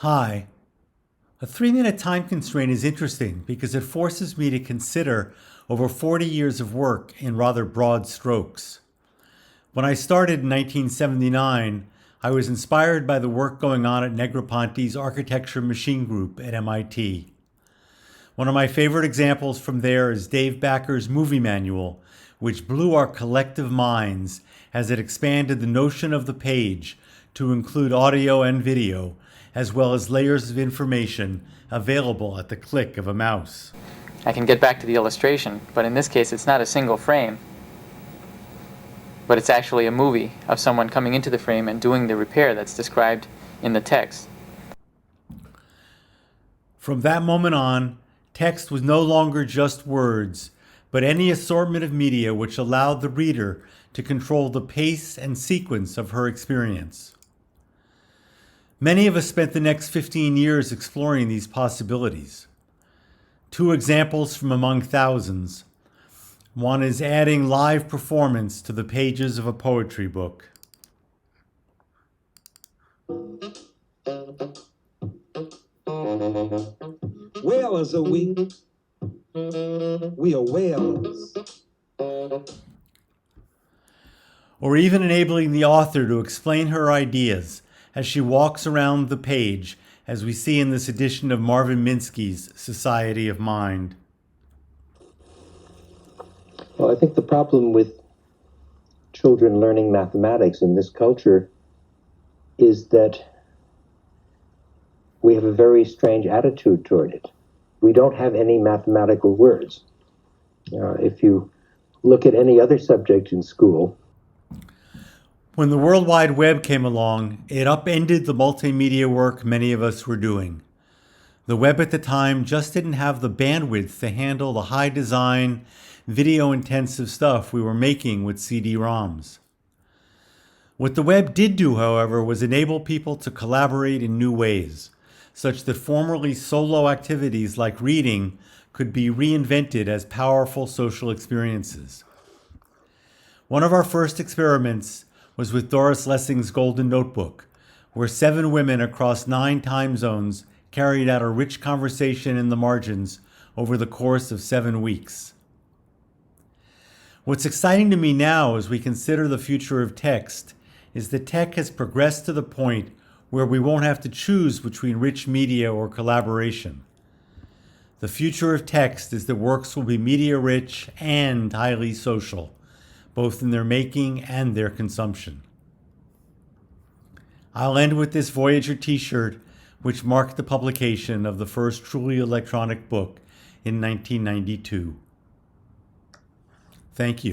Hi. A 3-minute time constraint is interesting because it forces me to consider over 40 years of work in rather broad strokes. When I started in 1979, I was inspired by the work going on at Negroponte's Architecture Machine Group at MIT. One of my favorite examples from there is Dave Backer's movie manual, which blew our collective minds as it expanded the notion of the page to include audio and video, as well as layers of information available at the click of a mouse. I can get back to the illustration, but in this case it's not a single frame, but it's actually a movie of someone coming into the frame and doing the repair that's described in the text. From that moment on, text was no longer just words, but any assortment of media which allowed the reader to control the pace and sequence of her experience. Many of us spent the next 15 years exploring these possibilities. Two examples from among thousands. One is adding live performance to the pages of a poetry book. Whalers are we. We are whales. Or even enabling the author to explain her ideas as she walks around the page, as we see in this edition of Marvin Minsky's Society of Mind. Well, I think the problem with children learning mathematics in this culture is that we have a very strange attitude toward it. We don't have any mathematical words. If you look at any other subject in school, When the World Wide Web came along, it upended the multimedia work many of us were doing. The web at the time just didn't have the bandwidth to handle the high design, video-intensive stuff we were making with CD-ROMs. What the web did do, however, was enable people to collaborate in new ways, such that formerly solo activities like reading could be reinvented as powerful social experiences. One of our first experiments was with Doris Lessing's Golden Notebook, where 7 women across 9 time zones carried out a rich conversation in the margins over the course of 7 weeks. What's exciting to me now as we consider the future of text is that tech has progressed to the point where we won't have to choose between rich media or collaboration. The future of text is that works will be media-rich and highly social, both in their making and their consumption. I'll end with this Voyager t-shirt, which marked the publication of the first truly electronic book in 1992. Thank you.